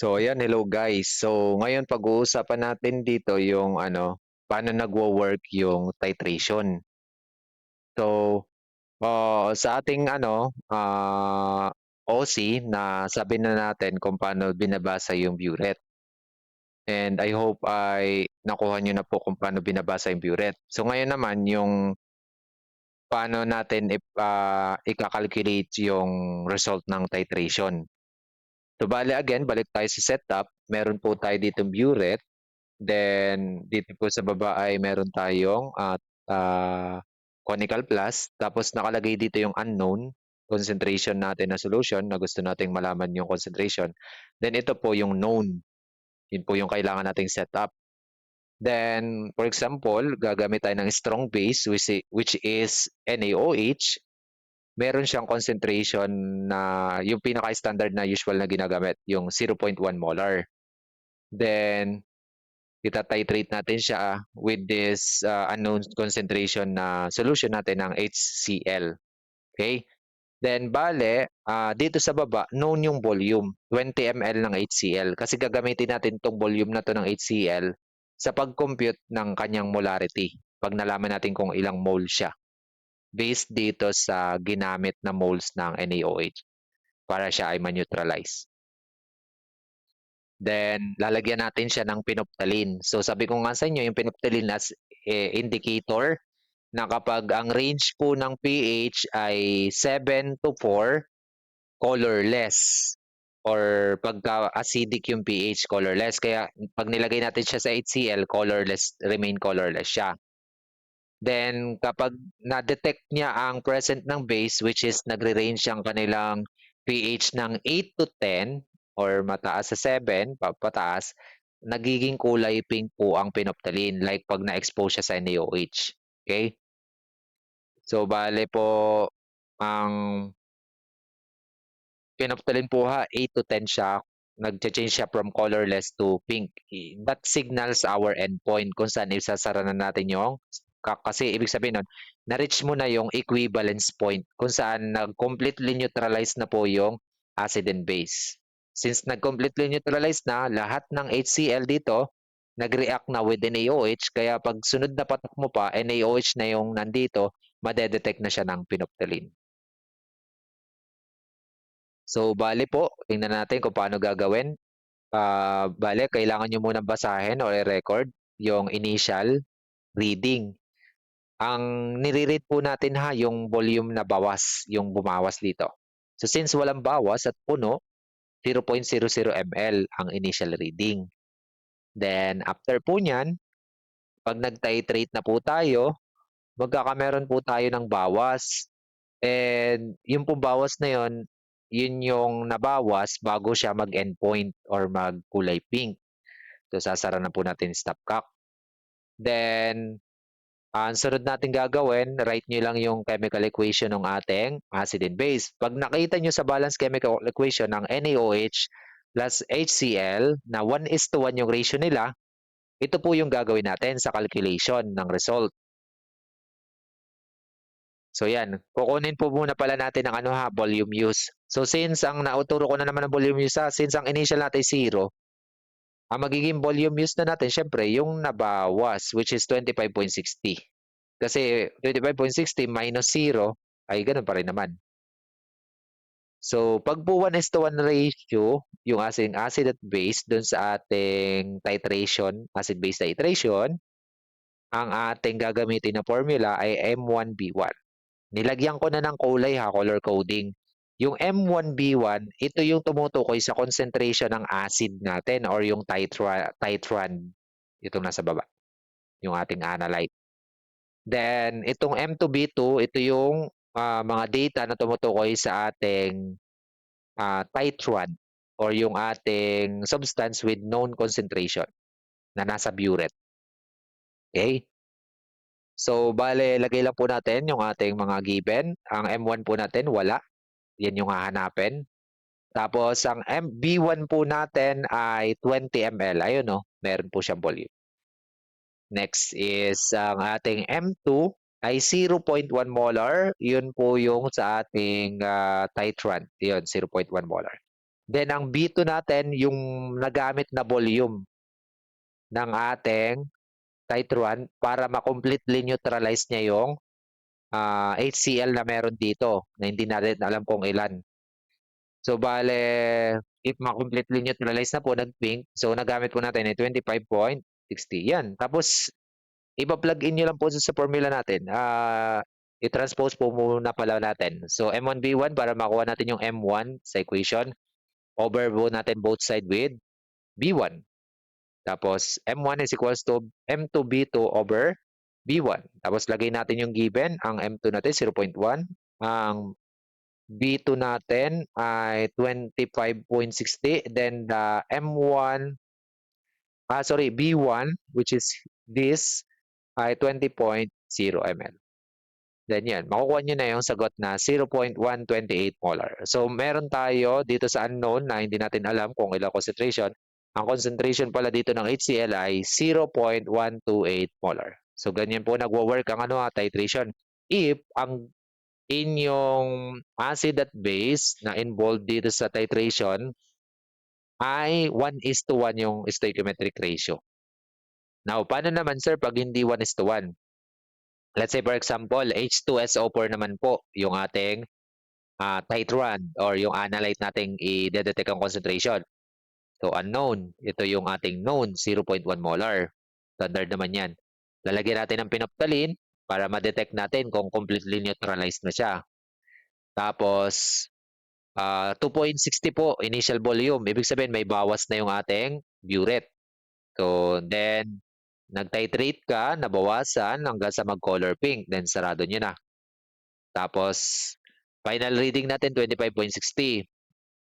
So ayan, hello guys. So ngayon pag-uusapan natin dito yung paano nagwo-work yung titration. So sa ating OC na sabi na natin kung paano binabasa yung burette. And I hope ay nakuha nyo na po kung paano binabasa yung burette. So ngayon naman yung paano natin i-calculate yung result ng titration. So bale again, balik tayo sa setup. Meron po tayo dito burette. Then, dito po sa baba ay meron tayong conical plus. Tapos nakalagay dito yung unknown concentration natin na solution na gusto nating malaman yung concentration. Then, ito po yung known. Yun po yung kailangan nating setup. Then, for example, gagamit tayo ng strong base which is NaOH. Meron siyang concentration na yung pinaka-standard na usual na ginagamit, yung 0.1 molar. Then, ita-titrate natin siya with this unknown concentration na solution natin ng HCl. Okay? Then, bale, dito sa baba, known yung volume, 20 ml ng HCl. Kasi gagamitin natin itong volume na to ng HCl sa pag-compute ng kanyang molarity. Pag nalaman natin kung ilang mole siya. Based dito sa ginamit na moles ng NaOH para siya ay ma-neutralize. Then, lalagyan natin siya ng pinoptalin. So, sabi ko nga sa inyo, yung pinoptalin as indicator na kapag ang range po ng pH ay 7 to 4, colorless. Or pagka acidic yung pH, colorless. Kaya pag nilagay natin siya sa HCl, colorless, remain colorless siya. Then, kapag na-detect niya ang present ng base, which is nagre-range ang kanilang pH ng 8 to 10, or mataas sa 7, pataas, nagiging kulay pink po ang pinoptalin, like pag na-expose siya sa NaOH. Okay? So, bale po, ang pinoptalin po 8 to 10 siya, nag-change siya from colorless to pink. That signals our endpoint kung saan isasara na natin yung kasi ibig sabihin nun, na-reach mo na yung equivalence point kung saan nag-completely neutralize na po yung acid and base. Since nag-completely neutralize na, lahat ng HCl dito, nag-react na with NaOH, kaya pag sunod na patak mo pa, NaOH na yung nandito, madedetect na siya ng pinoptalin. So, bale po, tingnan natin kung paano gagawin. Bale, kailangan nyo munang basahin o i-record yung initial reading. Ang nire-read po natin yung volume na bawas, yung bumawas dito. So, since walang bawas at puno, 0.00 ml ang initial reading. Then, after po nyan, pag nag-titrate na po tayo, magkakameron po tayo ng bawas. And yung pong bawas na yun yung nabawas bago siya mag-endpoint or magkulay pink. So, sasara na po natin stop cock. Then, ang sunod natin gagawin, write nyo lang yung chemical equation ng ating acid and base. Pag nakita nyo sa balance chemical equation ng NaOH plus HCl na 1:1 yung ratio nila, ito po yung gagawin natin sa calculation ng result. So yan, kukunin po muna pala natin ang volume use. So since ang nauturo ko na naman ang volume use since ang initial natin 0, ang magiging volume use na natin, syempre, yung nabawas, which is 25.60. Kasi 25.60 minus 0, ay ganun pa rin naman. So, pag po 1:1 ratio, yung acid at base dun sa ating titration, acid-base titration, ang ating gagamitin na formula ay M1B1. Nilagyan ko na ng kulay color coding. Yung M1B1, ito yung tumutukoy sa concentration ng acid natin or yung titran. Itong nasa baba, yung ating analyte. Then, itong M2B2, ito yung mga data na tumutukoy sa ating titran or yung ating substance with known concentration na nasa burette. Okay? So, bale, lagay lang po natin yung ating mga given. Ang M1 po natin, wala. Yan yung hahanapin. Tapos, ang B1 po natin ay 20 ml. Ayun, no? Meron po siyang volume. Next is ang ating M2 ay 0.1 molar. Yun po yung sa ating titran. Yun, 0.1 molar. Then ang B2 natin, yung nagamit na volume ng ating titruan para ma-completely neutralize niya yung HCl na meron dito na hindi natin alam kung ilan. So, bale, if ma-completely neutralize na po, nag-pink, so nagamit po natin ay 25.60. Yan. Tapos, ipa-plug in nyo lang po sa formula natin. I-transpose po muna pala natin. So, M1B1 para makuha natin yung M1 sa equation. Over po natin both side with B1. Tapos, M1 is equals to M2B2 over B1. Tapos, lagay natin yung given. Ang M2 natin, 0.1. Ang B2 natin ay 25.60. Then, the M1, B1, which is this, ay 20.0 ml. Then yan, makukuha nyo na yung sagot na 0.128 molar. So, meron tayo dito sa unknown na hindi natin alam kung ilang concentration. Ang concentration pala dito ng HCl ay 0.128 molar. So, ganyan po nagwo-work ang titration. If ang inyong acid at base na involved dito sa titration ay 1:1 yung stoichiometric ratio. Now, paano naman sir pag hindi 1:1? Let's say for example, H2SO4 naman po yung ating titran or yung analyte nating i-detect ang concentration. So unknown, ito yung ating known, 0.1 molar. Standard naman yan. Lalagyan natin ng pinoptalin para ma-detect natin kung completely neutralized na siya. Tapos, 2.60 po, initial volume. Ibig sabihin, may bawas na yung ating burette. So, then, nag-titrate ka, nabawasan hanggang sa mag-color pink. Then, sarado nyo na. Tapos, final reading natin, 25.60.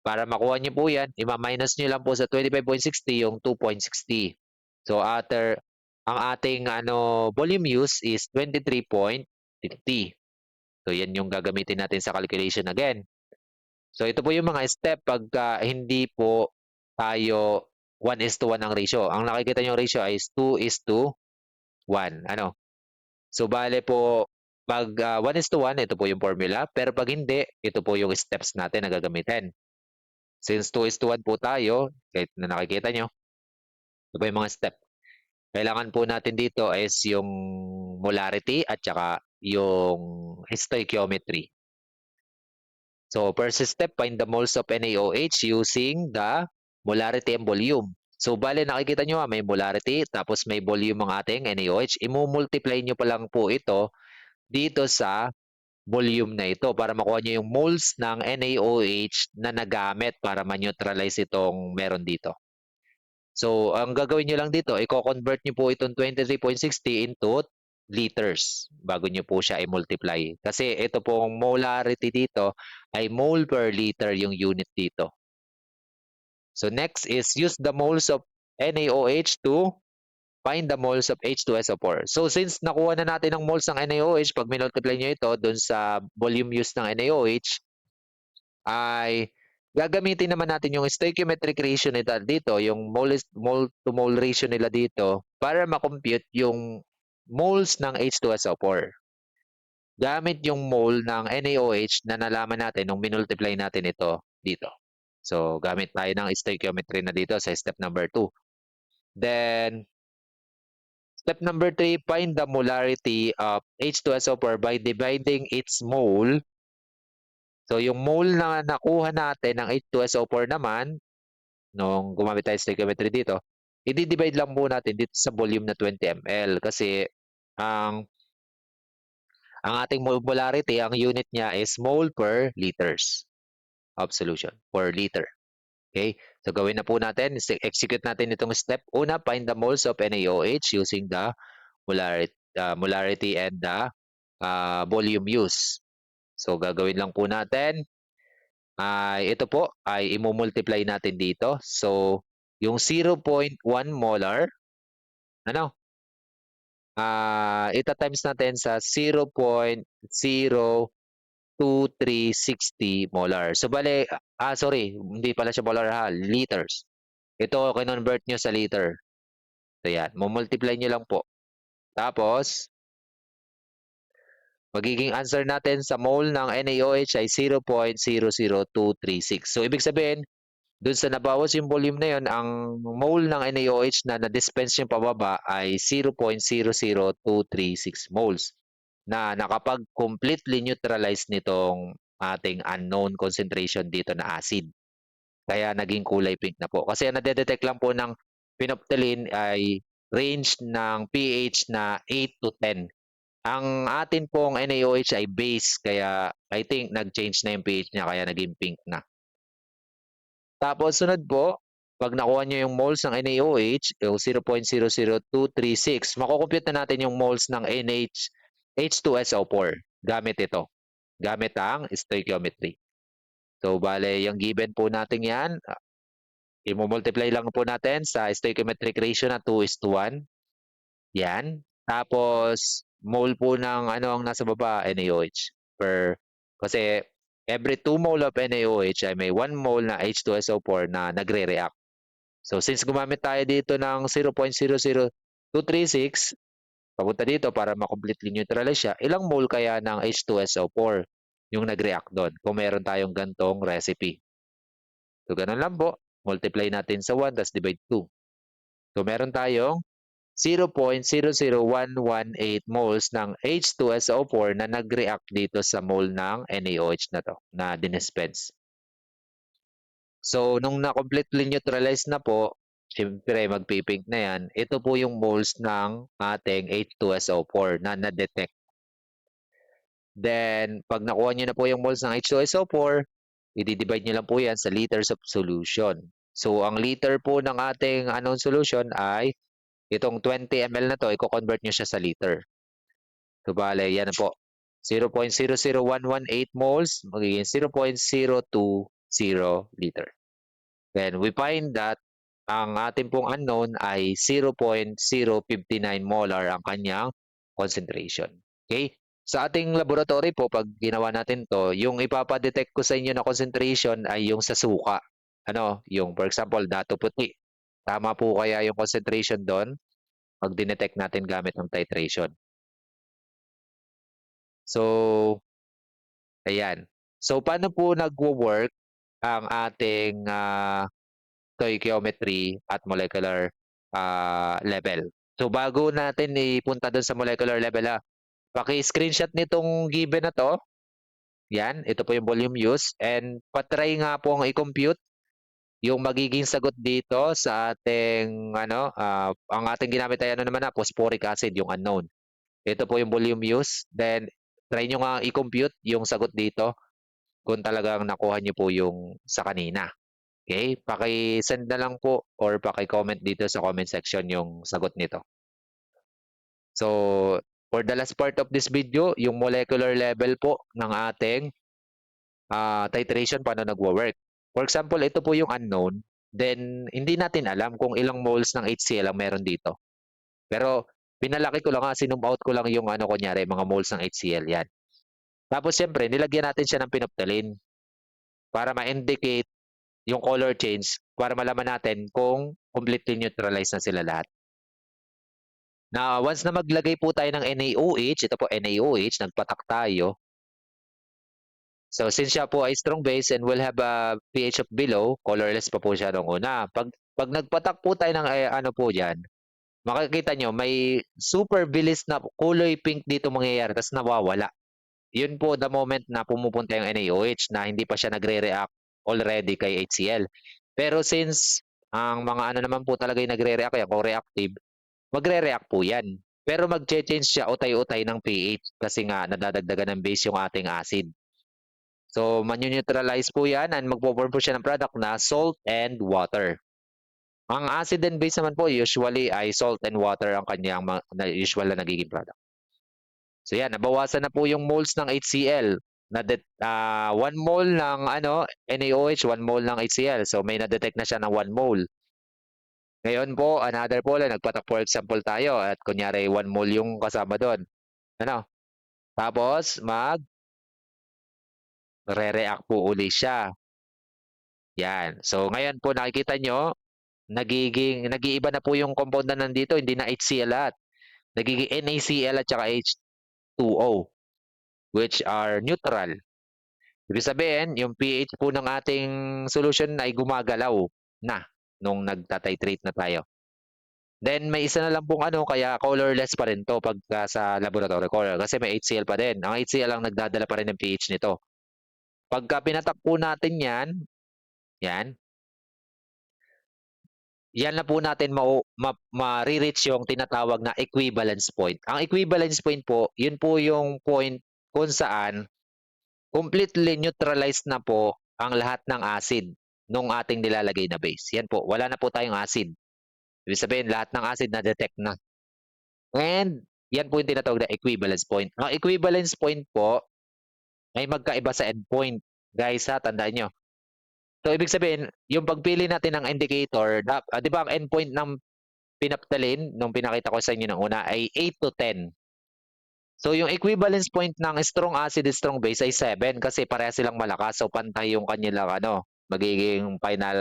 Para makuha nyo po yan, ima-minus nyo lang po sa 25.60 yung 2.60. So, ang ating volume use is 23.50. So, yan yung gagamitin natin sa calculation again. So, ito po yung mga step pagka hindi po tayo 1:1 ang ratio. Ang nakikita nyo ratio ay 2:1. So, bale po, pag 1:1, ito po yung formula. Pero pag hindi, ito po yung steps natin na gagamitin. Since 2:1 po tayo, kahit na nakikita nyo, ito po yung mga step. Kailangan po natin dito is yung molarity at saka yung stoichiometry. So, first step, find the moles of NaOH using the molarity and volume. So, bale, nakikita nyo may molarity, tapos may volume ang ating NaOH. Imu-multiply nyo pa lang po ito dito sa volume na ito para makuha nyo yung moles ng NaOH na nagamit para ma-neutralize itong meron dito. So, ang gagawin nyo lang dito, i-convert nyo po itong 23.60 into liters bago nyo po siya i-multiply. Kasi ito pong molarity dito ay mole per liter yung unit dito. So, next is use the moles of NaOH to find the moles of H2SO4. So, since nakuha na natin ang moles ng NaOH, pag minultiply nyo ito doon sa volume use ng NaOH, ay gagamitin naman natin yung stoichiometric ratio nila dito, yung mole to mole ratio nila dito para ma-compute yung moles ng H2SO4. Gamit yung mole ng NaOH na nalaman natin nung minultiply natin ito dito. So, gamit tayo ng stoichiometry na dito sa step number 2. Then, step number 3, find the molarity of H2SO4 by dividing its mole. So, yung mole na nakuha natin ng H2SO4 naman, nung gumamit tayo sa stoichiometry dito, i-divide lang po natin dito sa volume na 20 ml kasi ang ating molarity, ang unit niya is mole per liters of solution, per liter. Okay? So, gawin na po natin. Execute natin itong step. Una, find the moles of NaOH using the molarity and the volume use. So, gagawin lang po natin. Ito po ay imumultiply natin dito. So, yung 0.1 molar, ita-times natin sa 0.02360 molar. So, bale, sorry, hindi pala siya molar ha, liters. Ito, kinonvert nyo sa liter. So, yan, mumultiply nyo lang po. Tapos, magiging answer natin sa mole ng NaOH ay 0.00236. So, ibig sabihin, Dun sa nabawas yung volume na yun, ang mole ng NaOH na na-dispense yung pababa ay 0.00236 moles na nakapag-completely neutralize nitong ating unknown concentration dito na acid. Kaya naging kulay pink na po. Kasi ang nade-detect lang po ng phenolphthalein ay range ng pH na 8 to 10. Ang atin pong NaOH ay base, kaya I think nag-change na yung pH niya kaya naging pink na. Tapos sunod po, 'pag nakuha niyo yung moles ng NaOH, yung 0.00236, mako-compute na natin yung moles ng H2SO4 gamit ito, gamit ang stoichiometry. So bale yung given po natin 'yan, imo-multiply lang po natin sa stoichiometric ratio na 2:1, 'yan. Tapos mole po ng ano ang nasa baba, NaOH per kasi every 2 mole of NaOH ay may 1 mole na H2SO4 na nagre-react. So since gumamit tayo dito ng 0.00236 papunta dito para ma-completely neutralize siya, ilang mole kaya ng H2SO4 yung nag-react doon kung meron tayong gantong recipe. So ganun lang po, multiply natin sa 1 tas divide 2. So meron tayong 0.00118 moles ng H2SO4 na nag-react dito sa mole ng NaOH na to na dinispense. So, nung na-completely neutralize na po, siyempre magpipink na yan, ito po yung moles ng ating H2SO4 na na-detect. Then, pag nakuha nyo na po yung moles ng H2SO4, i-divide nyo lang po yan sa liters of solution. So, ang liter po ng ating unknown solution ay itong 20 ml na to, i-convert nyo siya sa liter. So, bale, yan po. 0.00118 moles, magiging 0.020 liter. Then we find that ang ating pong unknown ay 0.059 molar ang kanyang concentration. Okay? Sa ating laboratory po, pag ginawa natin to, yung ipapadetect ko sa inyo na concentration ay yung sa suka. Ano, yung for example, dato puti. Tama po kaya yung concentration doon pag dinetect natin gamit ng titration. So, ayan. So, paano po nagwo-work ang ating stoichiometry at molecular level? So, bago natin ipunta doon sa molecular level, paki-screenshot nitong given na to. Yan, ito po yung volume used. And patry nga pong i-compute yung magiging sagot dito sa ating, ang ating ginamit ay ano naman na, phosphoric acid, yung unknown. Ito po yung volume used. Then, try nyo nga i-compute yung sagot dito kung talagang nakuha nyo po yung sa kanina. Okay? Paki-send na lang po or paki-comment dito sa comment section yung sagot nito. So, for the last part of this video, yung molecular level po ng ating titration, paano nagwo-work. For example, ito po yung unknown, then hindi natin alam kung ilang moles ng HCl ang meron dito. Pero pinalaki ko lang, sinum out ko lang yung kunyari, mga moles ng HCl yan. Tapos siyempre, nilagyan natin siya ng phenolphthalein para ma-indicate yung color change para malaman natin kung completely neutralized na sila lahat. Na once na maglagay po tayo ng NaOH, ito po NaOH, nagpatak tayo. So since siya po ay strong base and will have a pH of below, colorless pa po siya nung una. Pag nagpatak po tayo ng ano po diyan, makikita nyo may super bilis na kulay pink dito mangyayari tapos nawawala. Yun po the moment na pumupunta yung NaOH na hindi pa siya nagre-react already kay HCl. Pero since ang mga ano naman po talaga yung nagre-react, yung co-reactive, magre-react po yan. Pero mag-change siya utay-utay ng pH kasi nga nadadagdagan ng base yung ating acid. So, manu-neutralize po yan and magpo-form po siya ng product na salt and water. Ang acid and base naman po usually ay salt and water ang kanyang usual na nagiging product. So yan, nabawasan na po yung moles ng HCl. 1 mole ng NaOH, 1 mole ng HCl. So may na-detect na siya ng 1 mole. Ngayon po, another po lang, nagpatak for example tayo at kunyari 1 mole yung kasama doon. Tapos re-react po uli siya. Yan. So ngayon po nakikita nyo, nag-iiba na po yung compound na nandito, hindi na HCl lahat. Nagiging NaCl at saka H2O, which are neutral. Ibig sabihin, yung pH po ng ating solution ay gumagalaw na nung nagta-titrate na tayo. Then may isa na lang pong ano, kaya colorless pa rin 'to pagka sa laboratory color kasi may HCl pa din. Ang HCl ang nagdadala pa rin ng pH nito. Pagka pinatak po natin 'yan, 'yan, 'yan na po natin mare-reach yung tinatawag na equivalence point. Ang equivalence point po, 'yun po yung point kung saan completely neutralized na po ang lahat ng acid nung ating nilalagay na base. 'Yan po, wala na po tayong acid. Ibig sabihin lahat ng acid na-detect na. And yan po yung tinatawag na equivalence point. Ang equivalence point po ay magkaiba sa endpoint. Guys ha, tandaan nyo. So ibig sabihin, yung pagpili natin ng indicator, di ba ang endpoint ng pinaptalin, nung pinakita ko sa inyo ng una, ay 8 to 10. So yung equivalence point ng strong acid, strong base ay 7 kasi pareha silang malakas. So pantay yung kanilang magiging final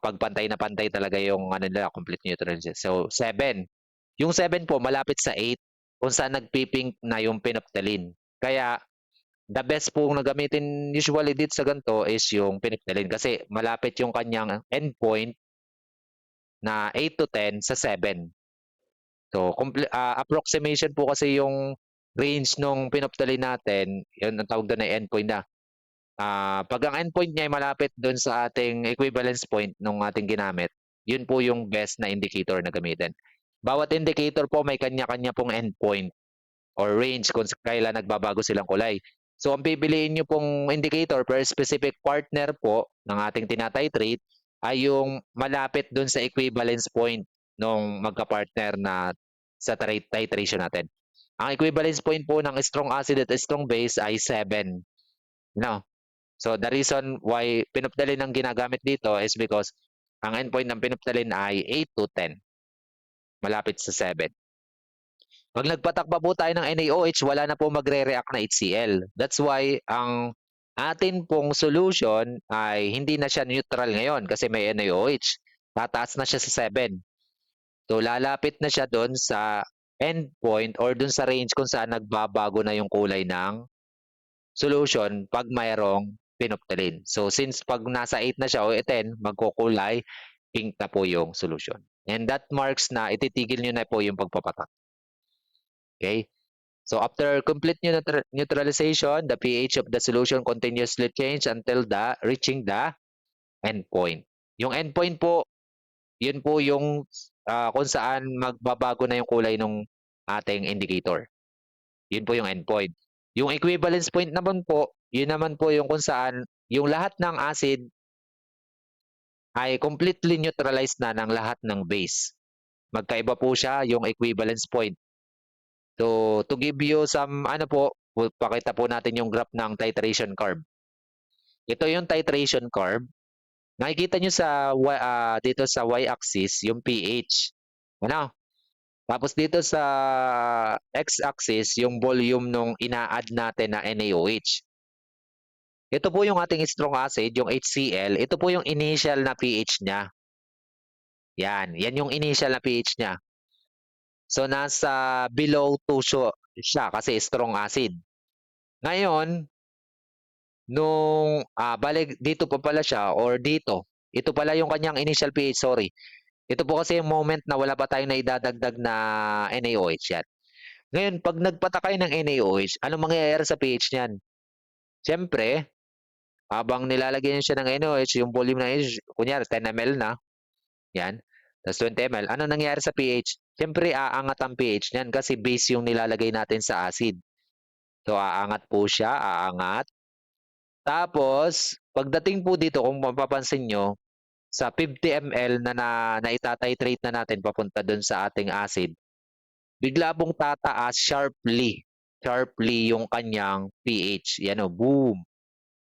pagpantay na pantay talaga yung nila, complete neutralization. So 7. Yung 7 po malapit sa 8 kung saan nagpipink na yung pinaptalin. Kaya the best po na gamitin usually dito sa ganito is yung pinaptalin kasi malapit yung kanyang endpoint na 8 to 10 sa 7. So approximation po kasi yung range nung pinaptalin natin, yun ang tawag doon ay endpoint na. Pag ang endpoint niya ay malapit doon sa ating equivalence point nung ating ginamit, yun po yung best na indicator na gamitin. Bawat indicator po may kanya-kanya pong endpoint or range kung kailan nagbabago silang kulay. So ang pipiliin nyo pong indicator per specific partner po ng ating tinatitrate ay yung malapit doon sa equivalence point nung magka-partner na sa titration natin. Ang equivalence point po ng strong acid at strong base ay 7. No? So the reason why pinuptalin ang ginagamit dito is because ang endpoint ng pinuptalin ay 8 to 10. Malapit sa 7. Pag nagpatakba po tayo ng NaOH, wala na po magre-react na HCl. That's why ang atin pong solution ay hindi na siya neutral ngayon kasi may NaOH. Tataas na siya sa 7. So lalapit na siya doon sa endpoint or doon sa range kung saan nagbabago na yung kulay ng solution pag mayroong pinuptalin. So since pag nasa 8 na siya o 10, magkukulay pink na po yung solution. And that marks na ititigil nyo na po yung pagpapatak. Okay? So after complete neutralization, the pH of the solution continuously change until reaching the endpoint. Yung endpoint po, yun po yung kung saan magbabago na yung kulay ng ating indicator. Yun po yung endpoint. Yung equivalence point naman po, yun naman po yung kung saan yung lahat ng acid ay completely neutralized na ng lahat ng base. Magkaiba po siya yung equivalence point. So, to give you some, pakita po natin yung graph ng titration curve. Ito yung titration curve. Nakikita nyo sa dito sa y-axis, yung pH. Ano? Tapos dito sa x-axis, yung volume nung ina-add natin na NaOH. Ito po yung ating strong acid, yung HCl. Ito po yung initial na pH niya. Yan yung initial na pH niya. So, nasa below 2 siya kasi strong acid. Ngayon, nung balik dito pa pala siya or dito. Ito pala yung kanyang initial pH, sorry. Ito po kasi yung moment na wala pa tayong naidadagdag na NaOH yan. Ngayon, pag nagpatakay ng NaOH, anong mangyayari sa pH niyan? Siyempre, habang nilalagyan siya ng NaOH, yung volume ng NaOH, kunyari 10 ml na, yan, tapos 20 ml, ano nangyayari sa pH? Siyempre, aangat ang pH niyan kasi base yung nilalagay natin sa acid. So, aangat po siya, aangat. Tapos, pagdating po dito, kung mapapansin nyo, sa 50 ml na itatitrate na natin papunta dun sa ating acid, bigla pong tataas sharply yung kanyang pH. Yan o, boom.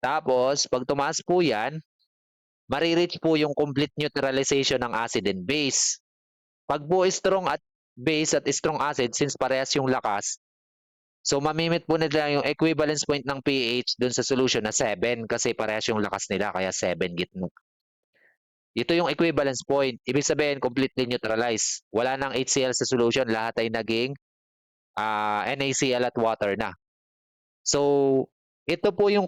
Tapos, pag tumaas po yan, marireach po yung complete neutralization ng acid and base. Pag po strong at base at strong acid, since parehas yung lakas, so mamimit po nila yung equivalence point ng pH dun sa solution na 7 kasi parehas yung lakas nila, kaya 7 gitna. Ito yung equivalence point. Ibig sabihin, completely neutralized. Wala nang HCl sa solution. Lahat ay naging NaCl at water na. So, Ito po yung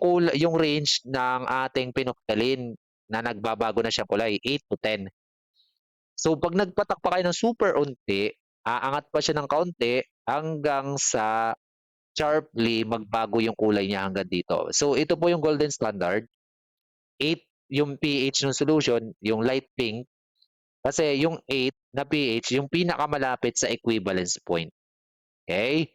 range ng ating pinuptalin na nagbabago na siyang kulay, 8 to 10. So 'pag nagpatak pa kayo ng super unti, aangat pa siya ng kaunti hanggang sa sharply magbago yung kulay niya hanggang dito. So ito po yung golden standard, 8 yung pH ng solution, yung light pink, kasi yung 8 na pH yung pinakamalapit sa equivalence point. Okay?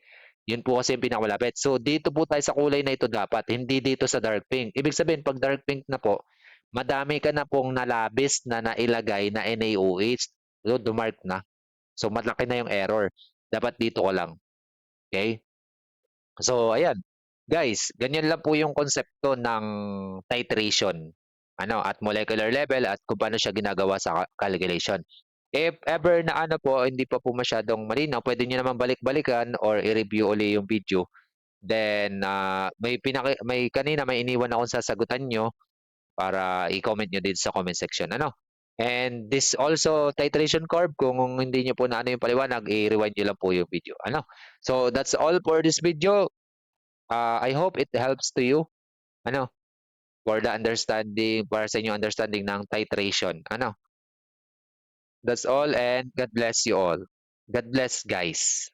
Yun po kasi yung pinakamalapit. So dito po tayo sa kulay na ito dapat, hindi dito sa dark pink. Ibig sabihin 'pag dark pink na po, madami ka na pong nalabis na nailagay na NaOH, so dumark na. So malaki na yung error. Dapat dito ka lang. Okay? So ayan, guys, ganyan lang po yung konsepto ng titration, ano, at molecular level at kung paano siya ginagawa sa calculation. If ever na ano po, hindi pa po masyadong malinaw, pwede niyo naman balik-balikan or i-review uli yung video. Then, may kanina may iniwan akong sasagutan niyo para i-comment niyo din sa comment section, ano. And this also titration curve, kung hindi niyo po na ano yung paliwanag, i-rewind niyo lang po yung video, ano. So that's all for this video. I hope it helps to you, ano, for the understanding, para sa inyong understanding ng titration, ano. That's all and God bless you all. God bless, guys.